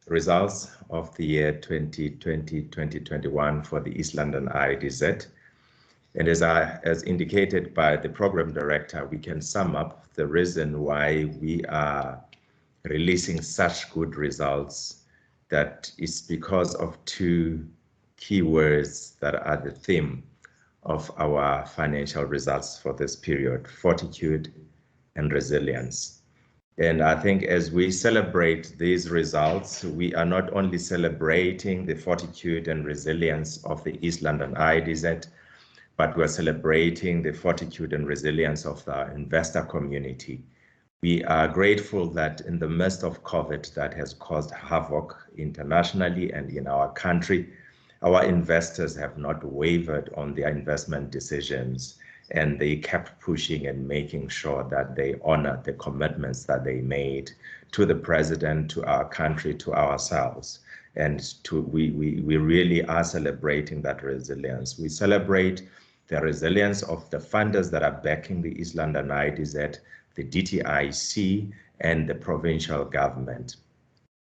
results of the year 2020-2021 for the East London ELIDZ. And as indicated by the program director, we can sum up the reason why we are releasing such good results. That is because of two keywords that are the theme of our financial results for this period: fortitude and resilience. And I think as we celebrate these results, we are not only celebrating the fortitude and resilience of the East London ELIDZ, but we're celebrating the fortitude and resilience of the investor community. We are grateful that in the midst of COVID that has caused havoc internationally and in our country, our investors have not wavered on their investment decisions, and they kept pushing and making sure that they honor the commitments that they made to the president, to our country, to ourselves. And we really are celebrating that resilience. We celebrate the resilience of the funders that are backing the East London ELIDZ, the DTIC, and the provincial government.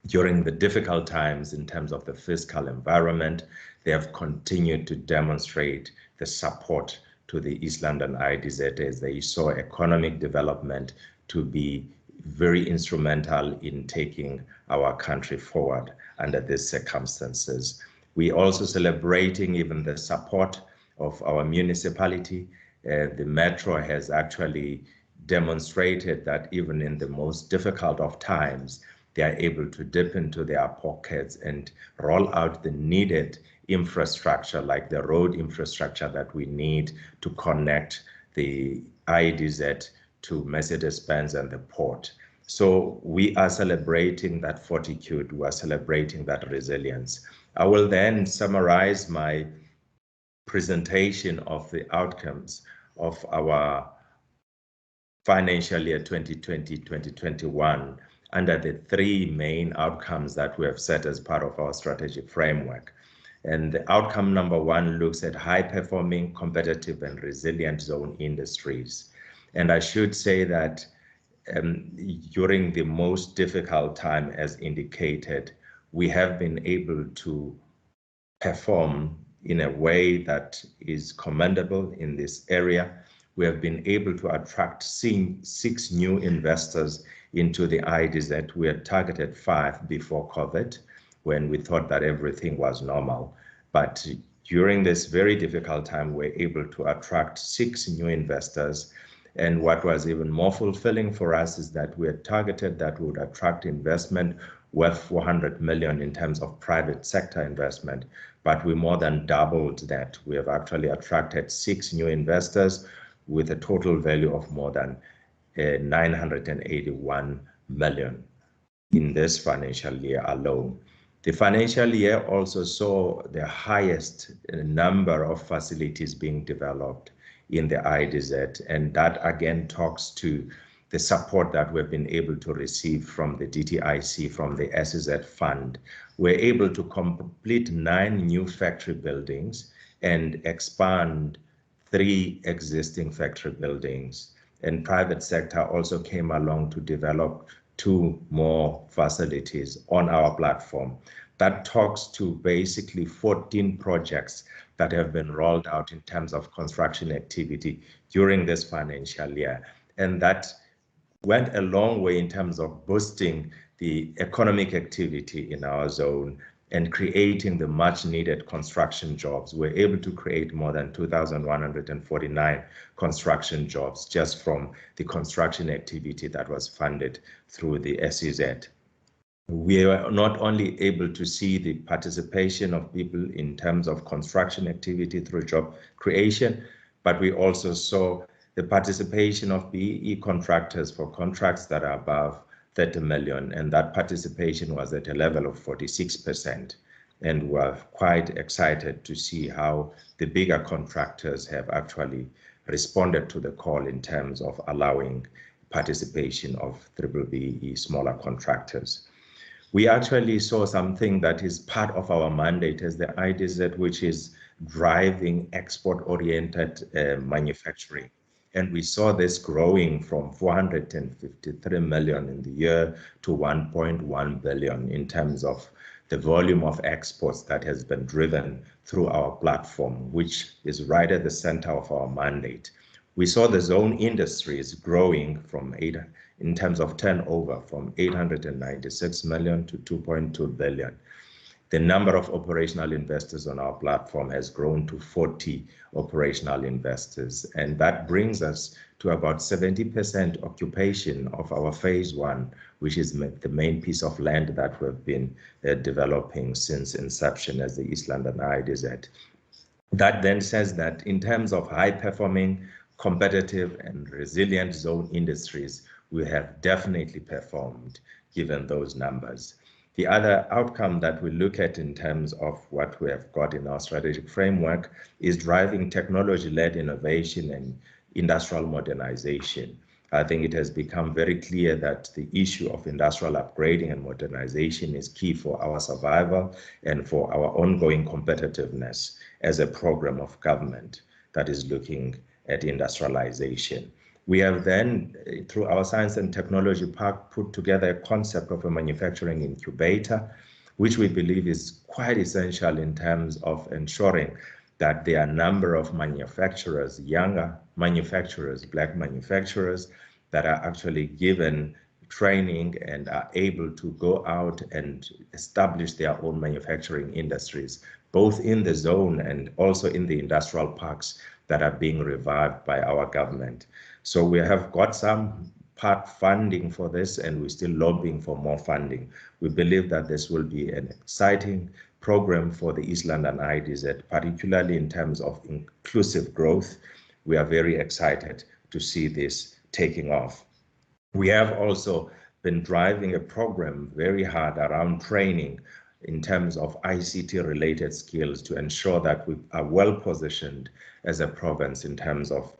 During the difficult times in terms of the fiscal environment, they have continued to demonstrate the support to the East London ELIDZ as they saw economic development to be very instrumental in taking our country forward under these circumstances. We also celebrating even the support of our municipality. The Metro has actually demonstrated that even in the most difficult of times, they are able to dip into their pockets and roll out the needed infrastructure, like the road infrastructure that we need to connect the ELIDZ to Mercedes-Benz and the port. So we are celebrating that fortitude, we are celebrating that resilience. I will then summarize my presentation of the outcomes of our financial year 2020-2021 under the three main outcomes that we have set as part of our strategic framework. And the outcome number one looks at high-performing, competitive, and resilient zone industries. And I should say that during the most difficult time, as indicated, we have been able to perform in a way that is commendable in this area. We have been able to attract 6 new investors into the ELIDZ. We had targeted 5 before COVID, when we thought that everything was normal. But during this very difficult time, we're able to attract 6 new investors. And what was even more fulfilling for us is that we had targeted that we would attract investment worth 400 million in terms of private sector investment, but we more than doubled that. We have actually attracted 6 new investors with a total value of more than 981 million in this financial year alone. The financial year also saw the highest number of facilities being developed in the ELIDZ, and that again talks to the support that we've been able to receive from the DTIC, from the SEZ fund. We're able to complete 9 new factory buildings and expand 3 existing factory buildings. And private sector also came along to develop 2 more facilities on our platform. That talks to basically 14 projects that have been rolled out in terms of construction activity during this financial year. And that went a long way in terms of boosting the economic activity in our zone and creating the much needed construction jobs. We're able to create more than 2,149 construction jobs just from the construction activity that was funded through the SEZ. We were not only able to see the participation of people in terms of construction activity through job creation, but we also saw the participation of BEE contractors for contracts that are above 30 million, and that participation was at a level of 46%. And we're quite excited to see how the bigger contractors have actually responded to the call in terms of allowing participation of BBBE smaller contractors. We actually saw something that is part of our mandate as the ELIDZ, which is driving export-oriented manufacturing. And we saw this growing from 453 million in the year to 1.1 billion in terms of the volume of exports that has been driven through our platform, which is right at the center of our mandate. We saw the zone industries growing from in terms of turnover from 896 million to 2.2 billion. The number of operational investors on our platform has grown to 40 operational investors, and that brings us to about 70% occupation of our phase one, which is the main piece of land that we've been developing since inception as the East London ELIDZ. That then says that in terms of high-performing, competitive and resilient zone industries, we have definitely performed given those numbers. The other outcome that we look at in terms of what we have got in our strategic framework is driving technology-led innovation and industrial modernization. I think it has become very clear that the issue of industrial upgrading and modernization is key for our survival and for our ongoing competitiveness as a program of government that is looking at industrialization. We have then, through our Science and Technology Park, put together a concept of a manufacturing incubator, which we believe is quite essential in terms of ensuring that there are a number of manufacturers, younger manufacturers, Black manufacturers, that are actually given training and are able to go out and establish their own manufacturing industries, both in the zone and also in the industrial parks that are being revived by our government. So we have got some part funding for this, and we're still lobbying for more funding. We believe that this will be an exciting program for the East London ELIDZ, particularly in terms of inclusive growth. We are very excited to see this taking off. We have also been driving a program very hard around training in terms of ICT-related skills to ensure that we are well positioned as a province in terms of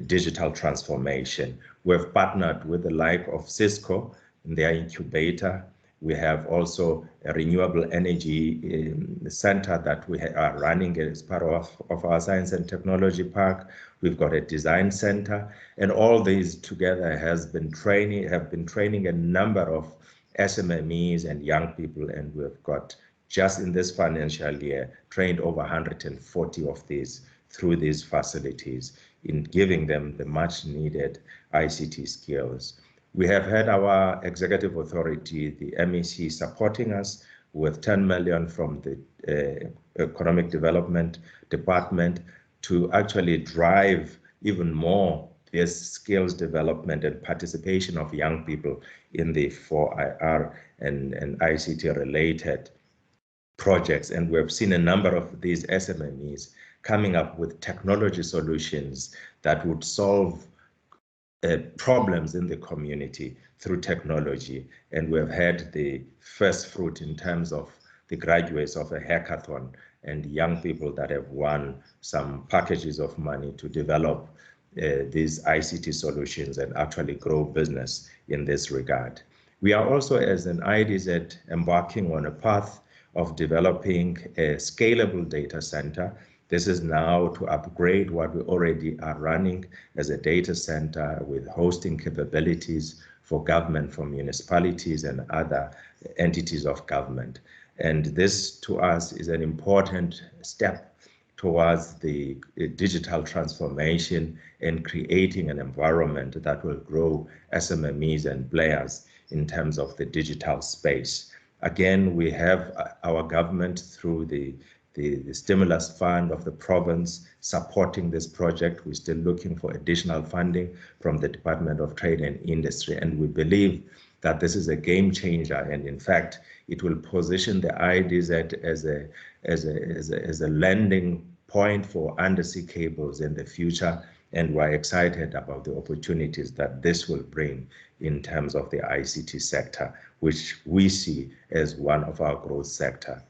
digital transformation. We've partnered with the like of Cisco in their incubator. We have also a renewable energy center that we are running as part of our Science and Technology Park. We've got a design center, and all these together have been training a number of SMMEs and young people, and we've got, just in this financial year, trained over 140 of these through these facilities in giving them the much needed ICT skills. We have had our executive authority, the MEC, supporting us with 10 million from the Economic Development Department to actually drive even more this skills development and participation of young people in the 4IR and ICT related projects. And we've seen a number of these SMMEs coming up with technology solutions that would solve problems in the community through technology. And we've had the first fruit in terms of the graduates of a hackathon and young people that have won some packages of money to develop these ICT solutions and actually grow business in this regard. We are also, as an ELIDZ, embarking on a path of developing a scalable data center. This is now to upgrade what we already are running as a data center with hosting capabilities for government, for municipalities and other entities of government. And this to us is an important step towards the digital transformation and creating an environment that will grow SMMEs and players in terms of the digital space. Again, we have our government through the stimulus fund of the province supporting this project. We're still looking for additional funding from the Department of Trade and Industry, and we believe that this is a game changer, and in fact it will position the ELIDZ as a landing point for undersea cables in the future, and we're excited about the opportunities that this will bring in terms of the ICT sector, which we see as one of our growth sector.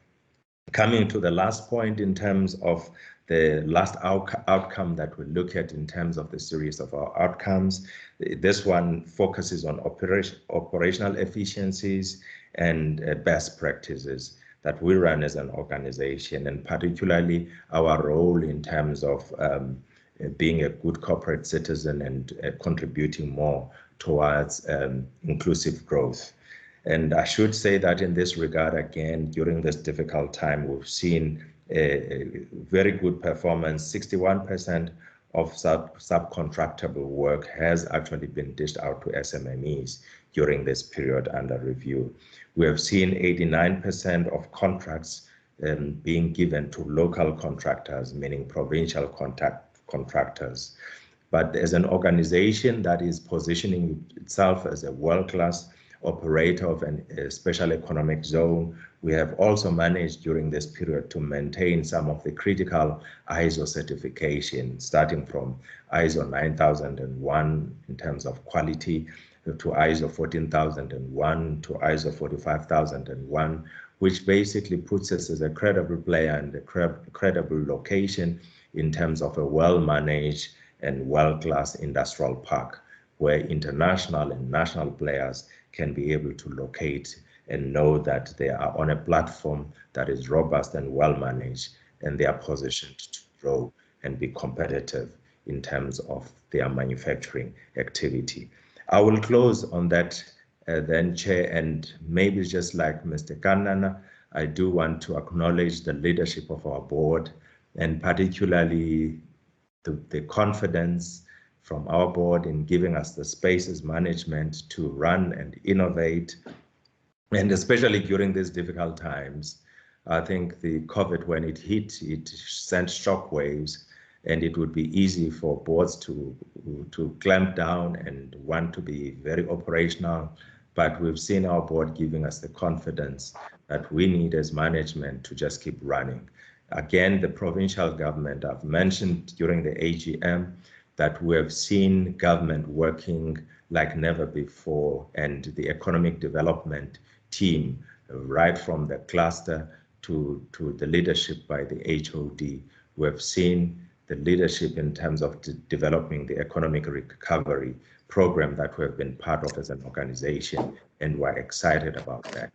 Coming to the last point in terms of the last outcome that we look at in terms of the series of our outcomes, this one focuses on operational efficiencies and best practices that we run as an organization, and particularly our role in terms of being a good corporate citizen and contributing more towards inclusive growth. And I should say that in this regard, again, during this difficult time, we've seen a very good performance. 61% of subcontractable work has actually been dished out to SMMEs during this period under review. We have seen 89% of contracts being given to local contractors, meaning provincial contractors. But as an organization that is positioning itself as a world-class operator of a special economic zone, we have also managed during this period to maintain some of the critical ISO certification, starting from ISO 9001 in terms of quality, to ISO 14001, to ISO 45001, which basically puts us as a credible player and a credible location in terms of a well-managed and world-class industrial park, where international and national players can be able to locate and know that they are on a platform that is robust and well managed, and they are positioned to grow and be competitive in terms of their manufacturing activity. I will close on that then, Chair, and maybe just like Mr. Kanana, I do want to acknowledge the leadership of our board, and particularly the confidence from our board in giving us the spaces management to run and innovate. And especially during these difficult times, I think the COVID, when it hit, it sent shockwaves, and it would be easy for boards to clamp down and want to be very operational. But we've seen our board giving us the confidence that we need as management to just keep running. Again, the provincial government, I've mentioned during the AGM, that we have seen government working like never before, and the economic development team, right from the cluster to the leadership by the HOD, we have seen the leadership in terms of developing the economic recovery program that we have been part of as an organization, and we're excited about that.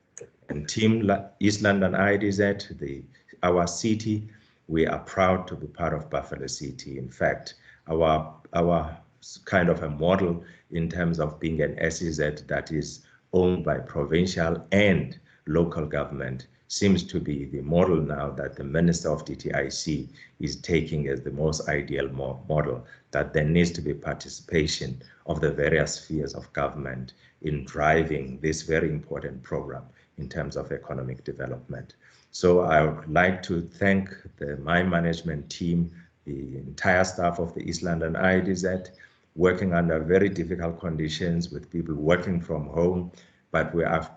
And Team East London ELIDZ, our city, we are proud to be part of Buffalo City. In fact, our kind of a model in terms of being an SEZ that is owned by provincial and local government seems to be the model now that the Minister of DTIC is taking as the most ideal model, that there needs to be participation of the various spheres of government in driving this very important program in terms of economic development. So I would like to thank my management team, the entire staff of the East London ELIDZ, working under very difficult conditions with people working from home, but we have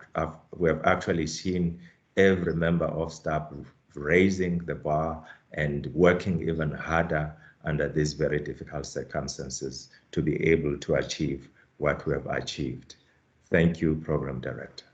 actually seen every member of staff raising the bar and working even harder under these very difficult circumstances to be able to achieve what we have achieved. Thank you, Program Director.